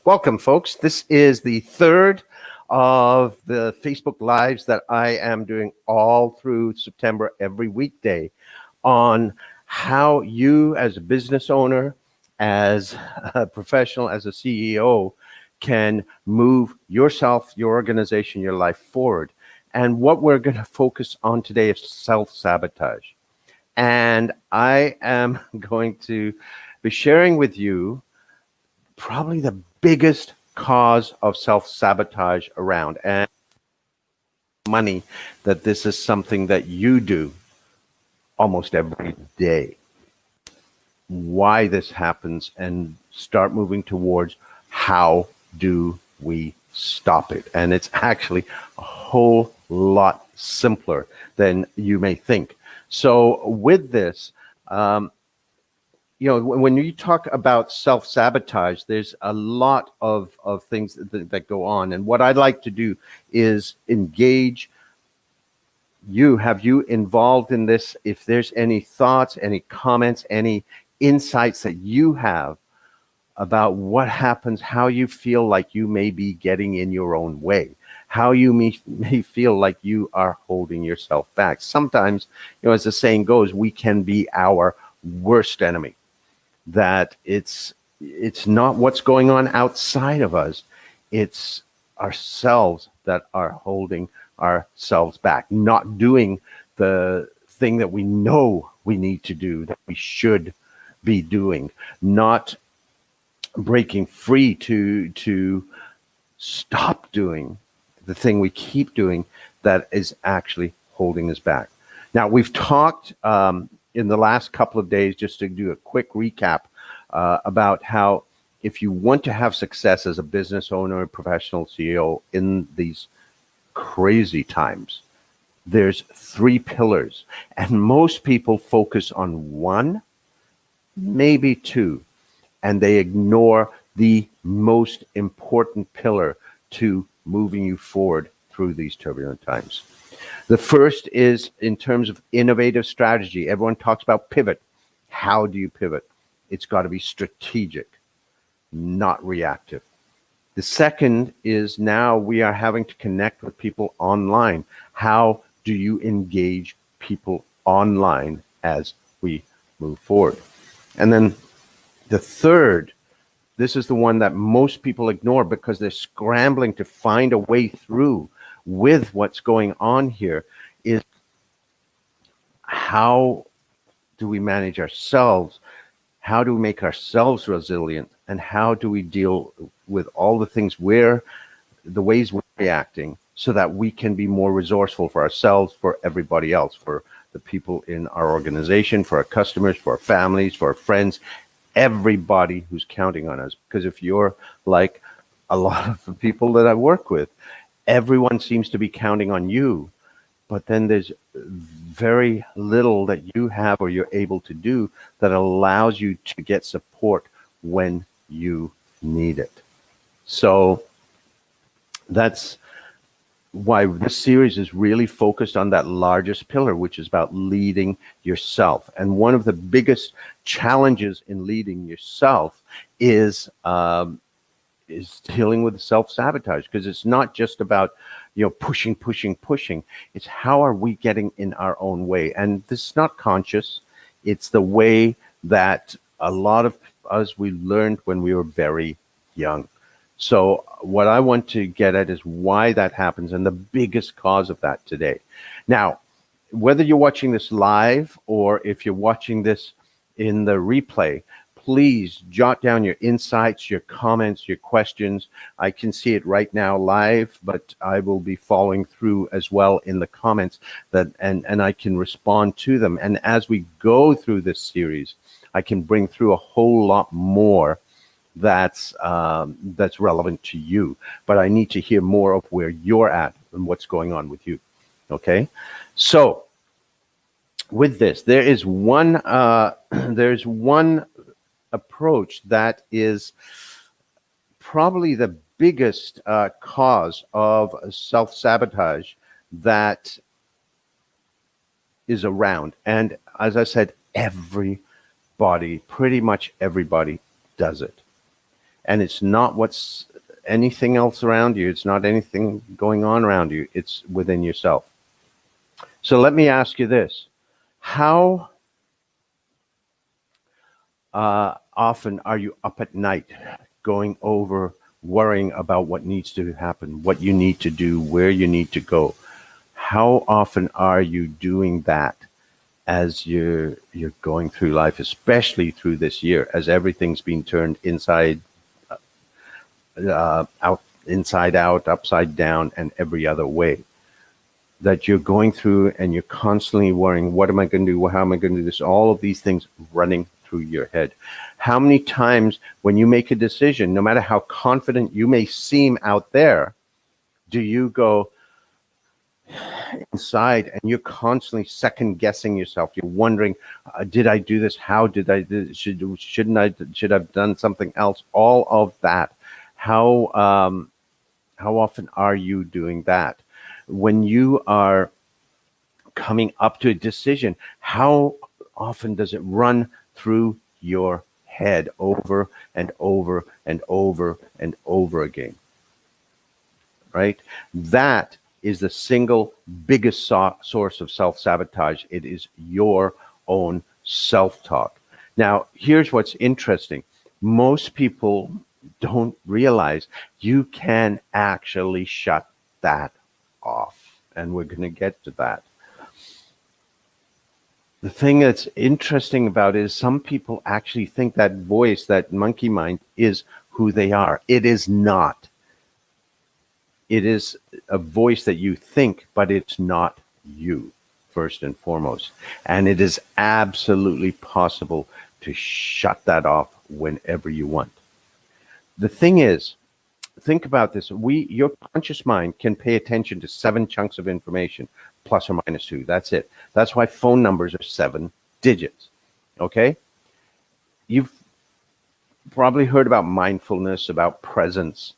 Welcome, folks. This is the third of the Facebook Lives that I am doing all through September every weekday on how you, as a business owner, as a professional, as a CEO, can move yourself, your organization, your life forward. And what we're going to focus on today is self-sabotage. And I am going to be sharing with you probably the biggest cause of self-sabotage around, and money that this is something that you do almost every day. Why this happens, and start moving towards how do we stop it. And it's actually a whole lot simpler than you may think. So with this, when you talk about self-sabotage, there's a lot of things that go on. And what I'd like to do is engage you, have you involved in this. If there's any thoughts, any comments, any insights that you have about what happens, how you feel like you may be getting in your own way, how you may feel like you are holding yourself back. Sometimes, as the saying goes, we can be our worst enemy. That it's not what's going on outside of us, it's ourselves that are holding ourselves back, not doing the thing that we know we need to do, that we should be doing, not breaking free to stop doing the thing we keep doing that is actually holding us back. Now, we've talked in the last couple of days, just to do a quick recap, about how if you want to have success as a business owner, a professional CEO in these crazy times, there's three pillars. And most people focus on one, maybe two, and they ignore the most important pillar to moving you forward through these turbulent times. The first is in terms of innovative strategy. Everyone talks about pivot. How do you pivot? It's got to be strategic, not reactive. The second is now we are having to connect with people online. How do you engage people online as we move forward? And then the third, this is the one that most people ignore because they're scrambling to find a way through with what's going on here, is how do we manage ourselves? How do we make ourselves resilient? And how do we deal with all the things the ways we're reacting, so that we can be more resourceful for ourselves, for everybody else, for the people in our organization, for our customers, for our families, for our friends, everybody who's counting on us. Because if you're like a lot of the people that I work with, everyone seems to be counting on you, but then there's very little that you have or you're able to do that allows you to get support when you need it. So that's why this series is really focused on that largest pillar, which is about leading yourself. And one of the biggest challenges in leading yourself is dealing with self-sabotage, because it's not just about pushing. It's how are we getting in our own way. And this is not conscious. It's the way that a lot of us, we learned when we were very young. So what I want to get at is why that happens and the biggest cause of that today. Now, whether you're watching this live or if you're watching this in the replay, please jot down your insights, your comments, your questions. I can see it right now live, but I will be following through as well in the comments, and I can respond to them. And as we go through this series, I can bring through a whole lot more that's relevant to you. But I need to hear more of where you're at and what's going on with you. Okay, so with this, there's one approach that is probably the biggest cause of self-sabotage that is around. And as I said, pretty much everybody does it. And it's not what's anything else around you. It's not anything going on around you. It's within yourself. So let me ask you this. How often are you up at night going over, worrying about what needs to happen, what you need to do, where you need to go? How often are you doing that as you're going through life, especially through this year, as everything's been turned inside out, upside down, and every other way? That you're going through and you're constantly worrying, what am I going to do? How am I going to do this? All of these things running through your head. How many times when you make a decision, no matter how confident you may seem out there, do you go inside and you're constantly second guessing yourself? You're wondering, did I do this? How did I do this? Should I have done something else? All of that. How often are you doing that? When you are coming up to a decision, how often does it run through your head over and over and over and over again? Right? That is the single biggest source of self-sabotage. It is your own self-talk. Now, here's what's interesting. Most people don't realize you can actually shut that off. And we're going to get to that. The thing that's interesting about it is some people actually think that voice, that monkey mind, is who they are. It is not. It is a voice that you think, but it's not you, first and foremost. And it is absolutely possible to shut that off whenever you want. The thing is, think about this. Your conscious mind can pay attention to 7 chunks of information, plus or minus 2. That's it. That's why phone numbers are 7 digits. Okay? You've probably heard about mindfulness, about presence.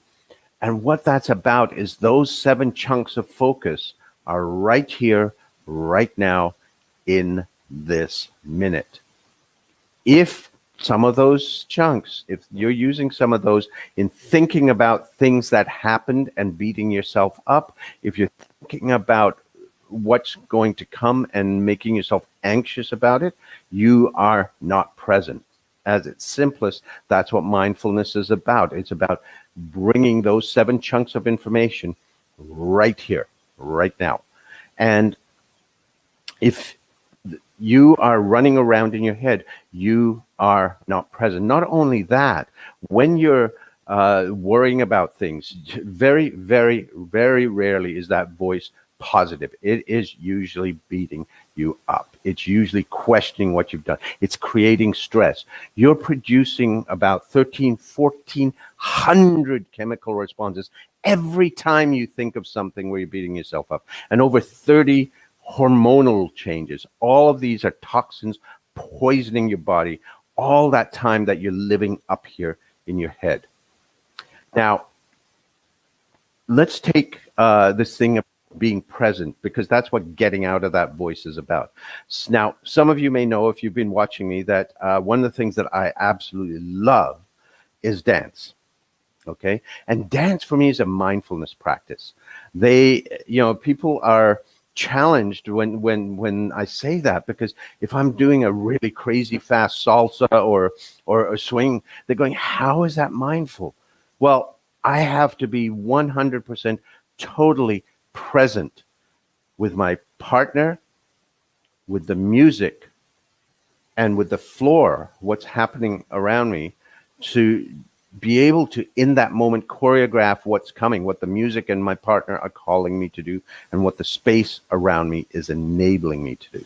And what that's about is those 7 chunks of focus are right here, right now, in this minute. If some of those chunks, if you're using some of those in thinking about things that happened and beating yourself up, if you're thinking about what's going to come and making yourself anxious about it, you are not present. At its simplest, that's what mindfulness is about. It's about bringing those 7 chunks of information right here, right now. And if you are running around in your head, you are not present. Not only that, when you're worrying about things, very, very, very rarely is that voice positive. It is usually beating you up. It's usually questioning what you've done. It's creating stress. You're producing about 1,400 chemical responses every time you think of something where you're beating yourself up, and over 30 hormonal changes. All of these are toxins poisoning your body all that time that you're living up here in your head. Now, let's take this thing of being present, because that's what getting out of that voice is about. Now, some of you may know, if you've been watching me, that one of the things that I absolutely love is dance. Okay? And dance for me is a mindfulness practice. People are challenged when I say that, because if I'm doing a really crazy fast salsa or a swing, they're going, how is that mindful? Well, I have to be 100% totally present with my partner, with the music, and with the floor, what's happening around me, to be able to, in that moment, choreograph what's coming, what the music and my partner are calling me to do, and what the space around me is enabling me to do.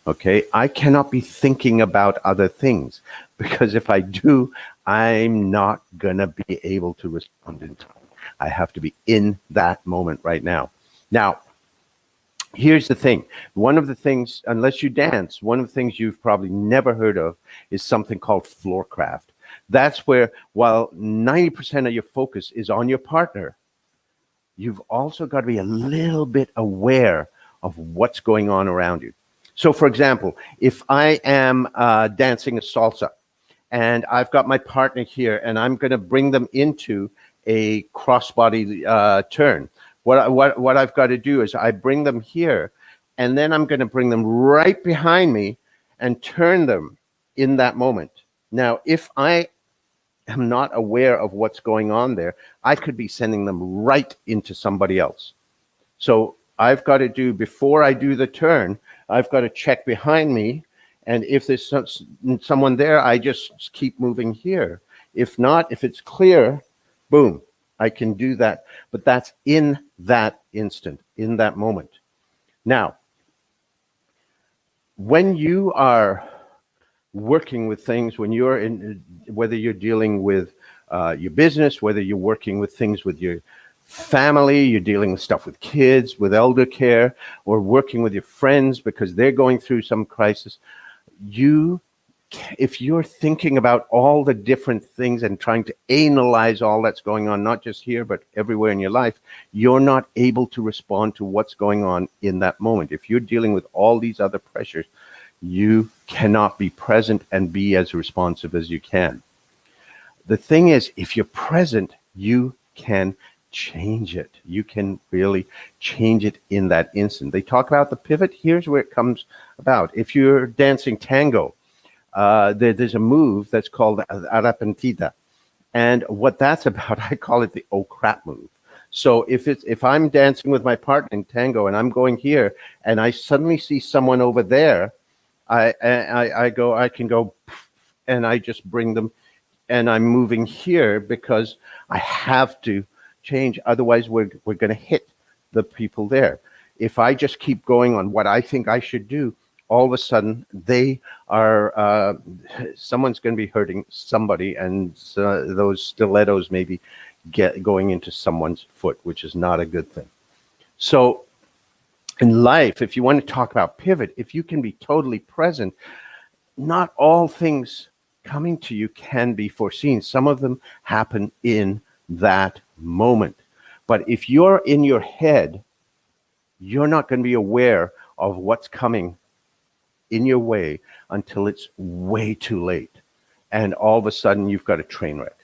Okay? I cannot be thinking about other things, because if I do, I'm not going to be able to respond in time. I have to be in that moment right now. Now, here's the thing. One of the things, unless you dance, one of the things you've probably never heard of is something called floorcraft. That's where, while 90% of your focus is on your partner, you've also got to be a little bit aware of what's going on around you. So, for example, if I am dancing a salsa and I've got my partner here, and I'm going to bring them into a cross-body turn. What I've got to do is I bring them here, and then I'm going to bring them right behind me and turn them in that moment. Now, if I am not aware of what's going on there, I could be sending them right into somebody else. So I've got to do, before I do the turn, I've got to check behind me. And if there's someone there, I just keep moving here. If not, if it's clear, boom, I can do that. But that's in that instant, in that moment. Now, when you are working with things, when you're in, whether you're dealing with your business, whether you're working with things with your family, you're dealing with stuff with kids, with elder care, or working with your friends because they're going through some crisis, if you're thinking about all the different things and trying to analyze all that's going on, not just here, but everywhere in your life, you're not able to respond to what's going on in that moment. If you're dealing with all these other pressures, you cannot be present and be as responsive as you can. The thing is, if you're present, you can change it. You can really change it in that instant. They talk about the pivot. Here's where it comes about. If you're dancing tango, there's a move that's called Arapantida. And what that's about, I call it the oh crap move. So if I'm dancing with my partner in tango and I'm going here and I suddenly see someone over there, I can go and I just bring them, and I'm moving here because I have to change. Otherwise, we're going to hit the people there. If I just keep going on what I think I should do, all of a sudden they are someone's going to be hurting somebody, and those stilettos maybe going into someone's foot, which is not a good thing. So in life, if you want to talk about pivot, if you can be totally present, not all things coming to you can be foreseen. Some of them happen in that moment. But if you're in your head, you're not going to be aware of what's coming in your way until it's way too late. And all of a sudden, you've got a train wreck.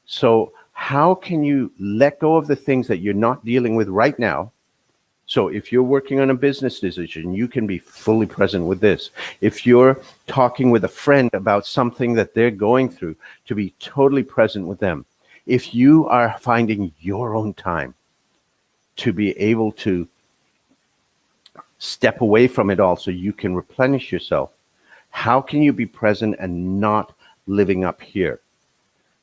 So how can you let go of the things that you're not dealing with right now? So if you're working on a business decision, you can be fully present with this. If you're talking with a friend about something that they're going through, to be totally present with them. If you are finding your own time to be able to step away from it all so you can replenish yourself, how can you be present and not living up here?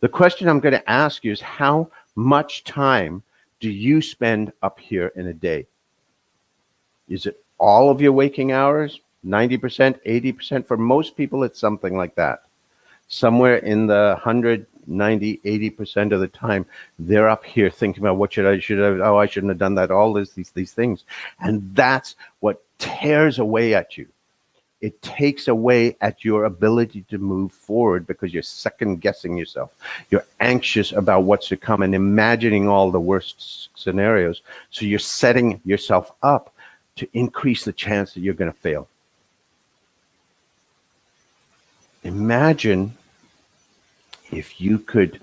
The question I'm going to ask you is, how much time do you spend up here in a day? Is it all of your waking hours? 90%, 80%? For most people, it's something like that. Somewhere in the 100, 90, 80% of the time, they're up here thinking about what I shouldn't have done that, all these things. And that's what tears away at you. It takes away at your ability to move forward because you're second guessing yourself. You're anxious about what's to come and imagining all the worst scenarios. So you're setting yourself up to increase the chance that you're going to fail. Imagine if you could,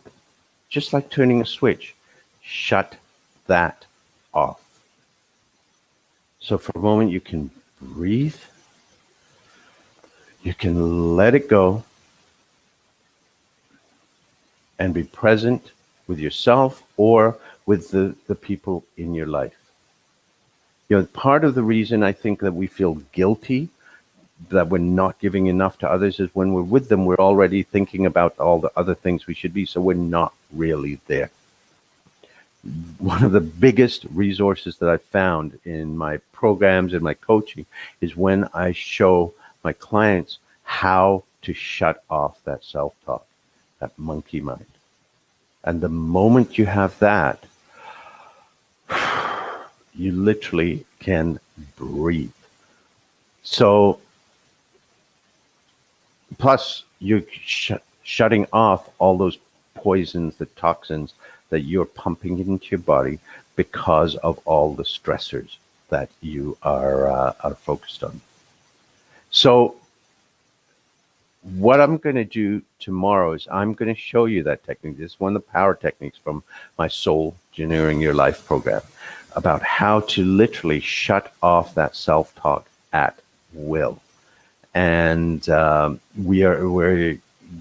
just like turning a switch, shut that off. So for a moment, you can breathe. You can let it go and be present with yourself or with the people in your life. You know, part of the reason I think that we feel guilty that we're not giving enough to others is when we're with them, we're already thinking about all the other things we should be, so we're not really there. One of the biggest resources that I've found in my programs and my coaching is when I show my clients how to shut off that self-talk, that monkey mind. And the moment you have that, you literally can breathe. So, plus you're shutting off all those poisons, the toxins that you're pumping into your body because of all the stressors that you are focused on. So What I'm going to do tomorrow is I'm going to show you that technique. This is one of the power techniques from my Soul Engineering Your Life program about how to literally shut off that self-talk at will. And we're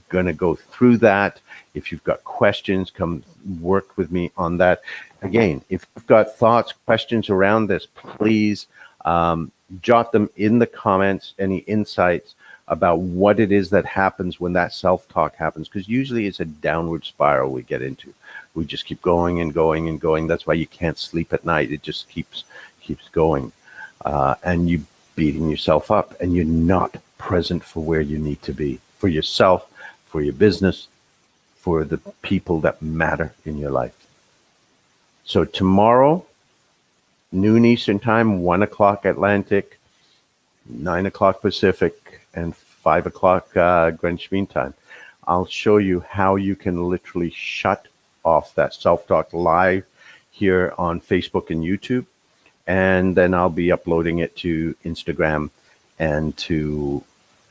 going to go through that. If you've got questions, come work with me on that. Again, if you've got thoughts, questions around this, please jot them in the comments, any insights about what it is that happens when that self-talk happens, because usually it's a downward spiral we get into. We just keep going and going and going. That's why you can't sleep at night. It just keeps going. And you beating yourself up, and you're not present for where you need to be, for yourself, for your business, for the people that matter in your life. So tomorrow, noon Eastern time, 1 o'clock Atlantic, 9 o'clock Pacific, and 5 o'clock Greenwich Mean Time, I'll show you how you can literally shut off that self-talk live here on Facebook and YouTube. And then I'll be uploading it to Instagram and to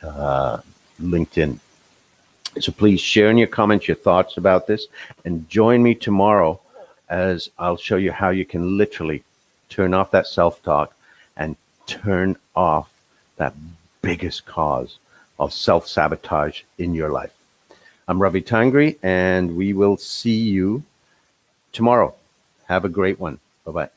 LinkedIn. So please share in your comments your thoughts about this, and join me tomorrow as I'll show you how you can literally turn off that self-talk and turn off that biggest cause of self-sabotage in your life. I'm Ravi Tangri, and we will see you tomorrow. Have a great one. Bye-bye.